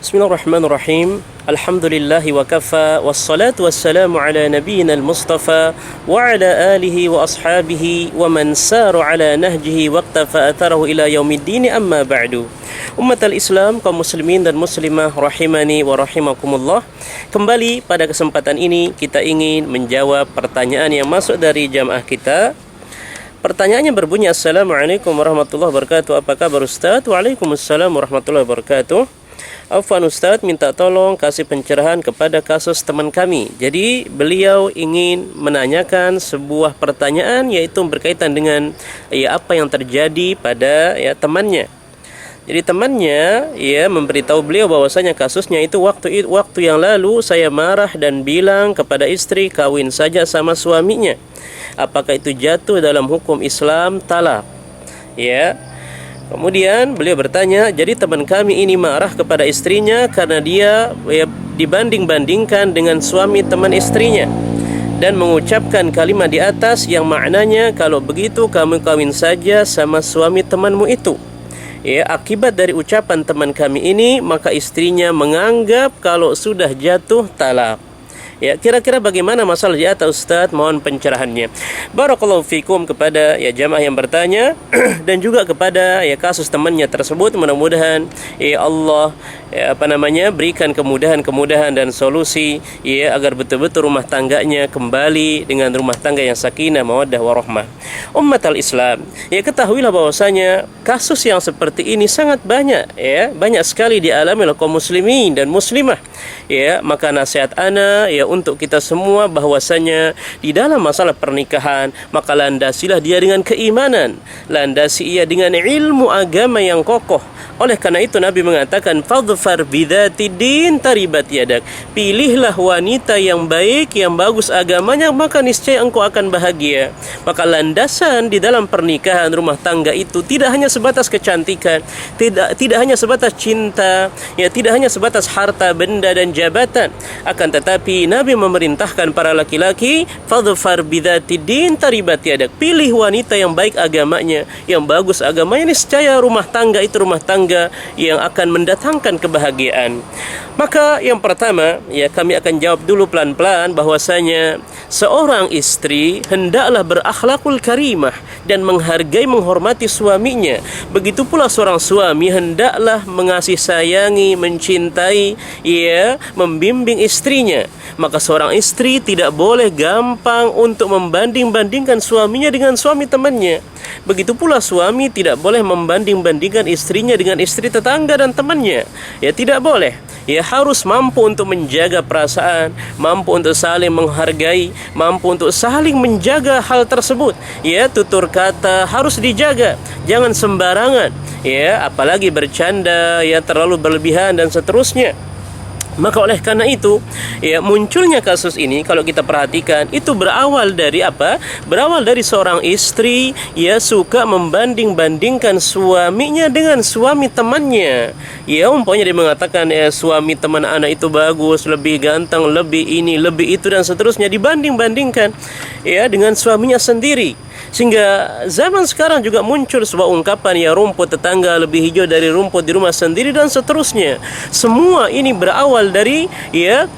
Bismillahirrahmanirrahim. Alhamdulillahi wa kafa wassalatu wassalamu ala nabiyyina al-mustafa wa ala alihi wa ashabihi wa man saru ala nahjihi waqtafa atharahu ila yaumiddin, amma ba'du. Ummatal Islam, kaum muslimin dan muslimah rahimani wa rahimakumullah. Kembali pada kesempatan ini kita ingin menjawab pertanyaan yang masuk dari jamaah kita. Pertanyaannya berbunyi, Assalamualaikum warahmatullahi wabarakatuh. Apa kabar Ustaz? Waalaikumsalam warahmatullahi wabarakatuh. Afwan Ustaz, minta tolong kasih pencerahan kepada kasus teman kami. Jadi beliau ingin menanyakan sebuah pertanyaan, yaitu berkaitan dengan apa yang terjadi pada temannya. Jadi temannya memberitahu beliau bahwasanya kasusnya itu waktu yang lalu saya marah dan bilang kepada istri kawin saja sama suaminya. Apakah itu jatuh dalam hukum Islam talak? Kemudian beliau bertanya, jadi teman kami ini marah kepada istrinya karena dia dibanding-bandingkan dengan suami teman istrinya dan mengucapkan kalimat di atas yang maknanya kalau begitu kamu kawin saja sama suami temanmu itu. Akibat dari ucapan teman kami ini, maka istrinya menganggap kalau sudah jatuh talak. Kira-kira bagaimana masalah di atas Ustaz? Mohon pencerahannya. Barakallahu fikum kepada jamaah yang bertanya dan juga kepada kasus temannya tersebut. Mudah-mudahan Allah berikan kemudahan dan solusi agar betul-betul rumah tangganya kembali dengan rumah tangga yang sakinah, mawaddah warahmah. Ummatal Islam, ketahuilah bahwasanya kasus yang seperti ini sangat banyak, banyak sekali dialami oleh kaum muslimin dan muslimah. Maka nasihat ana untuk kita semua bahwasanya di dalam masalah pernikahan, maka landasilah dia dengan keimanan, landasi ia dengan ilmu agama yang kokoh. Oleh karena itu Nabi mengatakan, fadfar bidzati din taribat yadak. Pilihlah wanita yang baik, yang bagus agamanya, maka niscaya engkau akan bahagia. Maka landasan di dalam pernikahan rumah tangga itu tidak hanya sebatas kecantikan, tidak hanya sebatas cinta, tidak hanya sebatas harta benda dan jabatan, akan tetapi Nabi memerintahkan para laki-laki, fadfar bidzati din taribat yadak. Pilih wanita yang baik agamanya, yang bagus agamanya, niscaya rumah tangga itu rumah tangga yang akan mendatangkan kebahagiaan. Maka yang pertama, kami akan jawab dulu pelan-pelan bahwasanya seorang istri hendaklah berakhlakul karimah dan menghargai, menghormati suaminya. Begitu pula seorang suami hendaklah mengasihi sayangi, mencintai, membimbing istrinya. Maka seorang istri tidak boleh gampang untuk membanding-bandingkan suaminya dengan suami temannya. Begitu pula suami tidak boleh membanding-bandingkan istrinya dengan istri tetangga dan temannya. Tidak boleh. Harus mampu untuk menjaga perasaan, mampu untuk saling menghargai, mampu untuk saling menjaga hal tersebut. Tutur kata harus dijaga, jangan sembarangan. Apalagi bercanda, terlalu berlebihan dan seterusnya. Maka oleh karena itu, munculnya kasus ini kalau kita perhatikan itu berawal dari apa? Berawal dari seorang istri suka membanding-bandingkan suaminya dengan suami temannya. Umpamanya dia mengatakan suami teman anak itu bagus, lebih ganteng, lebih ini, lebih itu dan seterusnya, dibanding-bandingkan dengan suaminya sendiri. Sehingga zaman sekarang juga muncul sebuah ungkapan rumput tetangga lebih hijau dari rumput di rumah sendiri dan seterusnya. Semua ini berawal dari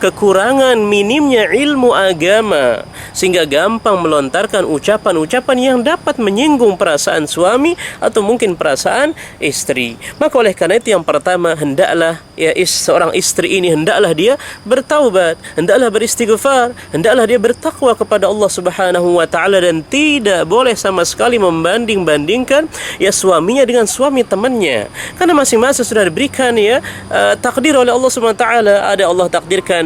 kekurangan minimnya ilmu agama, sehingga gampang melontarkan ucapan-ucapan yang dapat menyinggung perasaan suami atau mungkin perasaan istri. Maka oleh karena itu yang pertama, hendaklah seorang istri ini hendaklah dia bertaubat, hendaklah beristighfar, hendaklah dia bertakwa kepada Allah Subhanahu wa taala dan tidak boleh sama sekali membanding-bandingkan suaminya dengan suami temannya. Karena masing-masing sudah diberikan takdir oleh Allah Subhanahu wa taala. Ada Allah takdirkan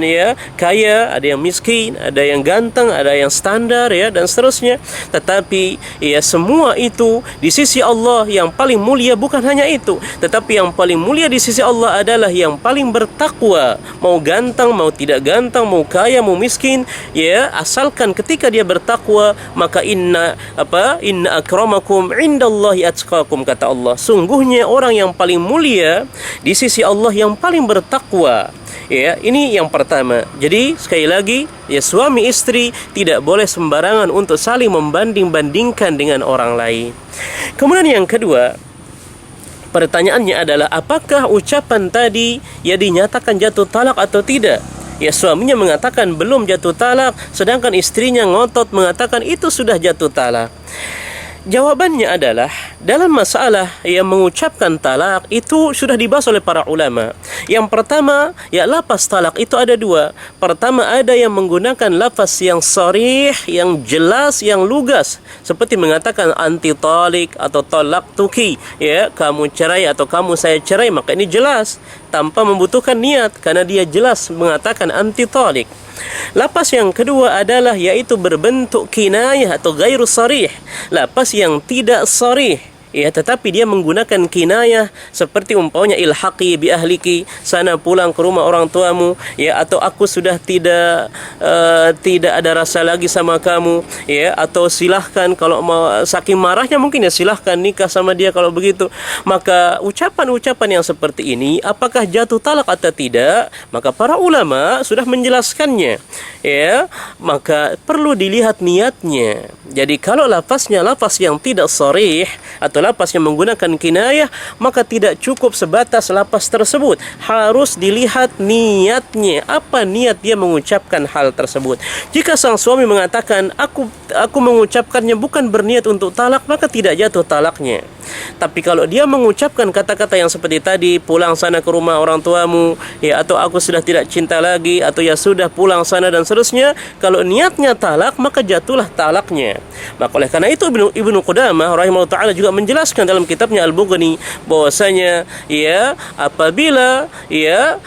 kaya, ada yang miskin, ada yang ganteng, ada yang standar dan seterusnya. Tetapi semua itu di sisi Allah yang paling mulia bukan hanya itu, tetapi yang paling mulia di sisi Allah adalah yang paling bertakwa. Mau ganteng, mau tidak ganteng, mau kaya, mau miskin, asalkan ketika dia bertakwa, maka inna akramakum indallahi atqakum, kata Allah. Sungguhnya orang yang paling mulia di sisi Allah yang paling bertakwa. Ini yang pertama. Jadi sekali lagi, suami istri tidak boleh sembarangan untuk saling membanding-bandingkan dengan orang lain. Kemudian yang kedua, Pertanyaannya adalah apakah ucapan tadi ya dinyatakan jatuh talak atau tidak? Ya, suaminya mengatakan belum jatuh talak, sedangkan istrinya ngotot mengatakan itu sudah jatuh talak. Jawabannya adalah dalam masalah yang mengucapkan talak itu sudah dibahas oleh para ulama. Yang pertama, ya lafaz talak itu ada dua. Pertama, ada yang menggunakan lafaz yang sharih, yang jelas, yang lugas, seperti mengatakan anti talik atau tolak tuki, ya kamu cerai atau kamu saya cerai, maka ini jelas tanpa membutuhkan niat karena dia jelas mengatakan anti talik. Lafaz yang kedua adalah yaitu berbentuk kinayah atau ghairu sharih, lafaz yang tidak sharih, ya tetapi dia menggunakan kinayah seperti umpamanya ilhaqi bi ahliki, sana pulang ke rumah orang tuamu, ya, atau aku sudah tidak ada rasa lagi sama kamu, ya, atau silahkan kalau mau, saking marahnya mungkin ya silahkan nikah sama dia kalau begitu. Maka ucapan-ucapan yang seperti ini apakah jatuh talak atau tidak, maka para ulama sudah menjelaskannya, ya, maka perlu dilihat niatnya. Jadi kalau lafaznya lafaz yang tidak sharih atau lafaz yang menggunakan kinayah, maka tidak cukup sebatas lafaz tersebut, harus dilihat niatnya, apa niat dia mengucapkan hal tersebut. Jika sang suami mengatakan aku mengucapkannya bukan berniat untuk talak, maka tidak jatuh talaknya. Tapi kalau dia mengucapkan kata-kata yang seperti tadi, pulang sana ke rumah orang tuamu, ya, atau aku sudah tidak cinta lagi, atau ya sudah pulang sana dan seterusnya, kalau niatnya talak maka jatuhlah talaknya. Maka oleh karena itu Ibnu Qudamah rahimahullah taala juga menjelaskan dalam kitabnya Al-Bughni bahwasanya ya apabila ya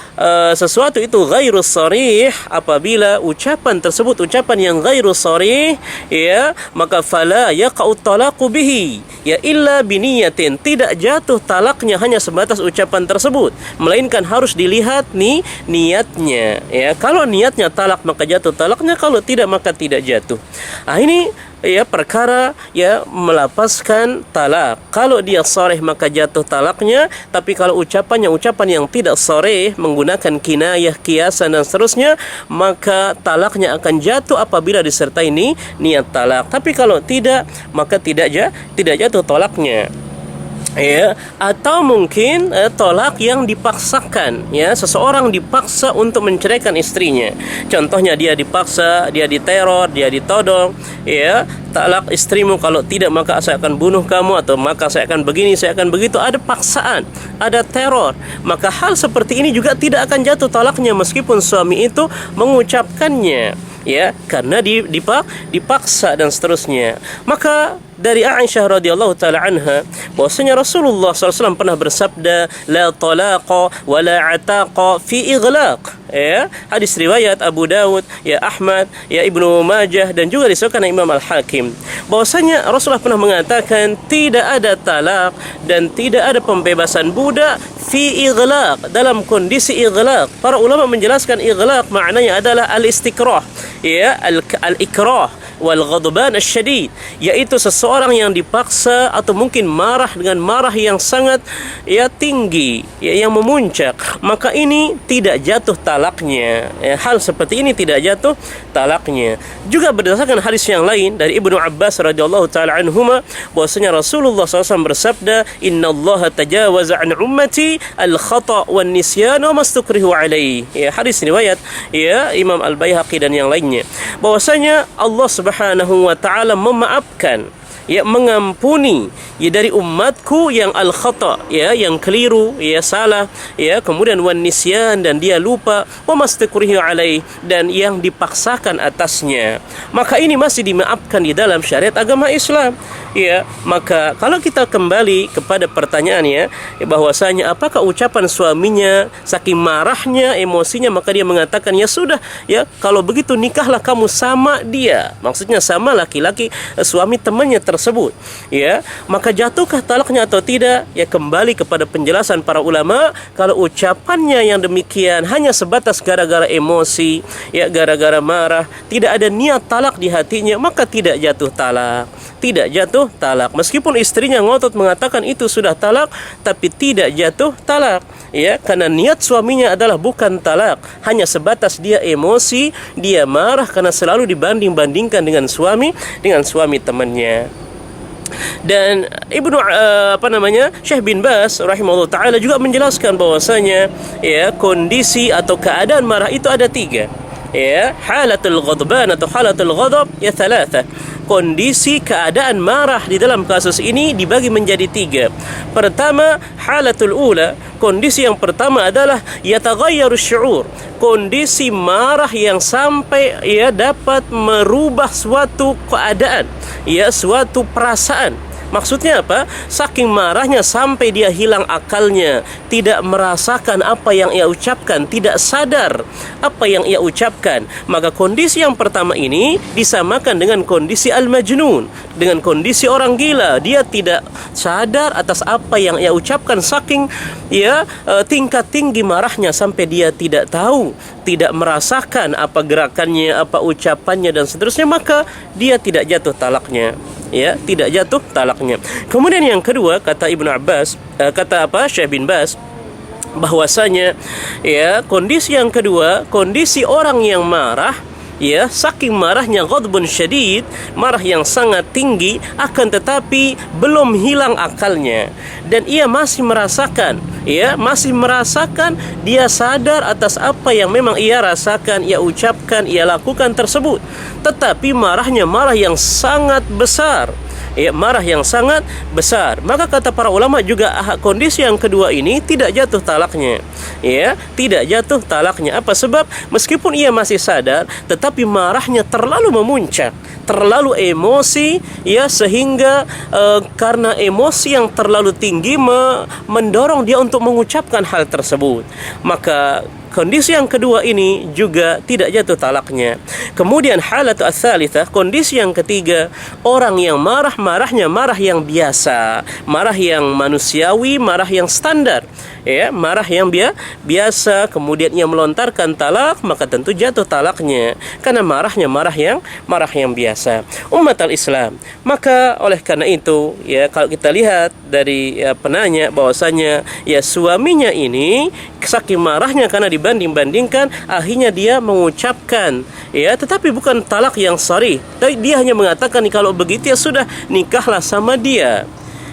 sesuatu itu ghairu sharih, apabila ucapan tersebut ucapan yang ghairu sharih, ya, maka fala yaqa'u talaqu bihi ya illa biniyatin, tidak jatuh talaknya hanya sebatas ucapan tersebut, melainkan harus dilihat nih niatnya, ya. Kalau niatnya talak maka jatuh talaknya, kalau tidak maka tidak jatuh. Ini ya perkara ya melafazkan talak. Kalau dia sharih maka jatuh talaknya, tapi kalau ucapannya ucapan yang tidak sharih menggunakan kinayah, kiasan dan seterusnya, maka talaknya akan jatuh apabila disertai niat talak. Tapi kalau tidak, maka tidak jatuh talaknya. Ya, atau mungkin tolak yang dipaksakan, ya, seseorang dipaksa untuk menceraikan istrinya. Contohnya dia dipaksa, dia diteror, dia ditodong, ya, talak istrimu, kalau tidak maka saya akan bunuh kamu, atau maka saya akan begini, saya akan begitu. Ada paksaan, ada teror, maka hal seperti ini juga tidak akan jatuh talaknya meskipun suami itu mengucapkannya, ya, karena dipaksa dan seterusnya. Maka dari Aisyah radhiyallahu taala anha bahwasanya Rasulullah SAW pernah bersabda, la talaqa wa la ataqa fi ighlaq, ya, hadis riwayat Abu Dawud, ya, Ahmad, ya, Ibnu Majah, dan juga disebutkan Imam Al-Hakim bahwasanya Rasulullah pernah mengatakan tidak ada talak dan tidak ada pembebasan budak fi ighlaq, dalam kondisi ighlaq. Para ulama menjelaskan ighlaq maknanya adalah al-istikrah, ya, al-ikrah wal ghadban asyadid, yaitu seseorang yang dipaksa atau mungkin marah dengan marah yang sangat ya tinggi, ya, yang memuncak, maka ini tidak jatuh talaknya, ya, hal seperti ini tidak jatuh talaknya. Juga berdasarkan hadis yang lain dari Ibnu Abbas radhiyallahu taala anhuma bahwasanya Rasulullah SAW bersabda, innallaha tajawaza an ummati al-khata' wan nisyan wa mastukrihu alaihi, ya, hadis riwayat ya Imam Al-Baihaqi dan yang lainnya, bahwasanya Allah Subhanahu wa taala memaafkan, ya, mengampuni, ya, dari umatku yang al-khata', ya, yang keliru, ya, salah, ya, kemudian wan nisyan, dan dia lupa, wa mastakrihu alaih, dan yang dipaksakan atasnya. Maka ini masih dimaafkan di dalam syariat agama Islam, ya. Maka kalau kita kembali kepada pertanyaannya, ya, bahwasanya apakah ucapan suaminya saking marahnya, emosinya, maka dia mengatakan ya sudah, ya, kalau begitu nikahlah kamu sama dia, maksudnya sama laki-laki suami temannya tersebut, ya, maka jatuhkah talaknya atau tidak? Ya, kembali kepada penjelasan para ulama. Kalau ucapannya yang demikian hanya sebatas gara-gara emosi, ya, gara-gara marah, tidak ada niat talak di hatinya, maka tidak jatuh talak, tidak jatuh talak. Meskipun istrinya ngotot mengatakan itu sudah talak, tapi tidak jatuh talak, ya, karena niat suaminya adalah bukan talak, hanya sebatas dia emosi, dia marah karena selalu dibanding-bandingkan dengan suami temannya. Dan Syekh bin Baz rahimahullah taala juga menjelaskan bahwasanya ya kondisi atau keadaan marah itu ada 3. Ya, halatul ghadban atau halatul ghadab ya thalatha. Kondisi keadaan marah di dalam kasus ini dibagi menjadi 3. Pertama, halatul ula, kondisi yang pertama adalah yataghayyaru syu'ur, kondisi marah yang sampai ia dapat merubah suatu keadaan, ya suatu perasaan. Maksudnya apa? Saking marahnya sampai dia hilang akalnya, tidak merasakan apa yang ia ucapkan, tidak sadar apa yang ia ucapkan. Maka kondisi yang pertama ini disamakan dengan kondisi al-majnun, dengan kondisi orang gila. Dia tidak sadar atas apa yang ia ucapkan, saking tingkat tinggi marahnya sampai dia tidak tahu, tidak merasakan apa gerakannya, apa ucapannya dan seterusnya, maka dia tidak jatuh talaknya. Ya, tidak jatuh talaknya. Kemudian yang kedua, kata Ibnu Abbas, Syekh bin Baz, bahwasanya ya kondisi yang kedua, kondisi orang yang marah, ya saking marahnya ghadbun syadid, marah yang sangat tinggi, akan tetapi belum hilang akalnya dan ia masih merasakan, dia sadar atas apa yang memang ia rasakan, ia ucapkan, ia lakukan tersebut, tetapi marahnya marah yang sangat besar. Ya, marah yang sangat besar. Maka kata para ulama juga kondisi yang kedua ini tidak jatuh talaknya. Ya, tidak jatuh talaknya. Apa sebab? Meskipun ia masih sadar, tetapi marahnya terlalu memuncak, terlalu emosi, ya sehingga karena emosi yang terlalu tinggi mendorong dia untuk mengucapkan hal tersebut. Maka kondisi yang kedua ini juga tidak jatuh talaknya. Kemudian halatu ats-tsalitsah, kondisi yang ketiga, orang yang marahnya marah yang biasa, marah yang manusiawi, marah yang standar, ya, marah yang biasa, kemudian ia melontarkan talak, maka tentu jatuh talaknya karena marahnya marah yang biasa. Umat al-Islam, maka oleh karena itu, ya kalau kita lihat dari penanya bahwasanya ya suaminya ini saking marahnya karena dibanding-bandingkan, akhirnya dia mengucapkan, ya tetapi bukan talak yang sharih, tapi dia hanya mengatakan kalau begitu ya sudah nikahlah sama dia.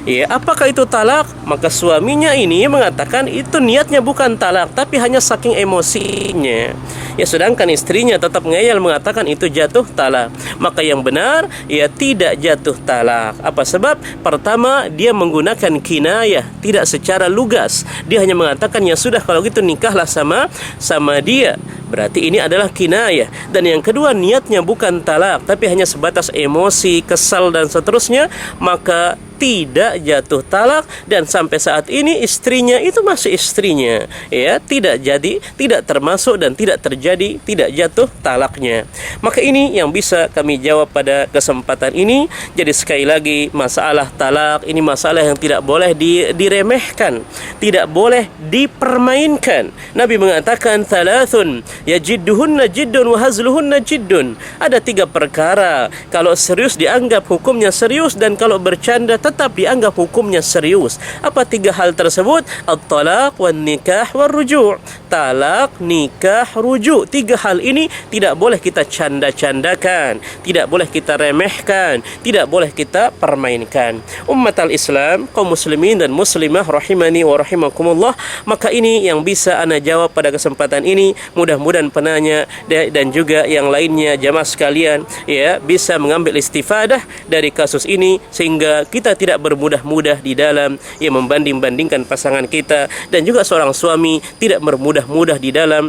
Ya, apakah itu talak? Maka suaminya ini mengatakan itu niatnya bukan talak, tapi hanya saking emosinya. Ya, sedangkan istrinya tetap ngeyel mengatakan itu jatuh talak. Maka yang benar, ya tidak jatuh talak. Apa sebab? Pertama, dia menggunakan kinayah, tidak secara lugas. Dia hanya mengatakan ya sudah kalau gitu nikahlah sama dia. Berarti ini adalah kinayah. Dan yang kedua, niatnya bukan talak, tapi hanya sebatas emosi, kesal dan seterusnya, maka tidak jatuh talak. Dan sampai saat ini istrinya itu masih istrinya, ya tidak termasuk dan tidak terjadi, tidak jatuh talaknya. Maka ini yang bisa kami jawab pada kesempatan ini. Jadi sekali lagi, masalah talak ini masalah yang tidak boleh diremehkan, tidak boleh dipermainkan. Nabi mengatakan thalathun yajidduhunna jiddun wa hazluhunna jiddun. Ada 3 perkara, kalau serius dianggap hukumnya serius, dan kalau bercanda tetap dianggap hukumnya serius. Apa 3 hal tersebut? At-talaq wan nikah war ruju'. Talak, nikah, rujuk. 3 hal ini tidak boleh kita canda-candakan, tidak boleh kita remehkan, tidak boleh kita permainkan. Umat al-Islam, kaum muslimin dan muslimah rahimani wa rahimakumullah, maka ini yang bisa ana jawab pada kesempatan ini. Mudah-mudahan penanya dan juga yang lainnya jamaah sekalian ya bisa mengambil istifadah dari kasus ini, sehingga kita tidak bermudah-mudah di dalam membanding-bandingkan pasangan kita, dan juga seorang suami tidak bermudah-mudah di dalam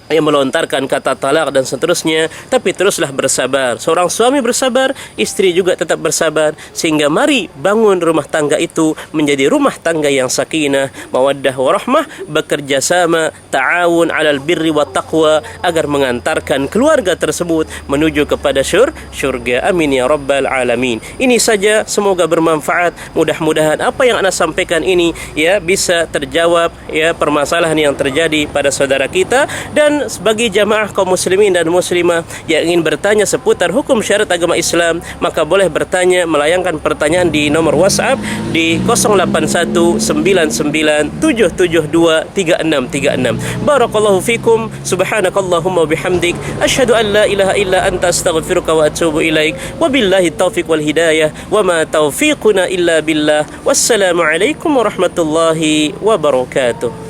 yang melontarkan kata talak dan seterusnya, tapi teruslah bersabar. Seorang suami bersabar, istri juga tetap bersabar, sehingga mari bangun rumah tangga itu menjadi rumah tangga yang sakinah, mawaddah warahmah, bekerja sama, ta'awun 'alal birri wat taqwa, agar mengantarkan keluarga tersebut menuju kepada syurga. Amin ya rabbal alamin. Ini saja, semoga bermanfaat. Mudah-mudahan apa yang ana sampaikan ini ya bisa terjawab ya permasalahan yang terjadi pada saudara kita, dan Dan bagi jamaah kaum muslimin dan muslimah yang ingin bertanya seputar hukum syariat agama Islam, maka boleh bertanya, melayangkan pertanyaan di nomor WhatsApp di 081997723636. Barakallahu fikum, subhanakallahumma bihamdik, asyhadu an la ilaha illa anta astaghfiruka wa atubu ilaik. Wabillahi taufiq wal hidayah, wa ma taufiquna illa billah. Wassalamu alaikum warahmatullahi wabarakatuh.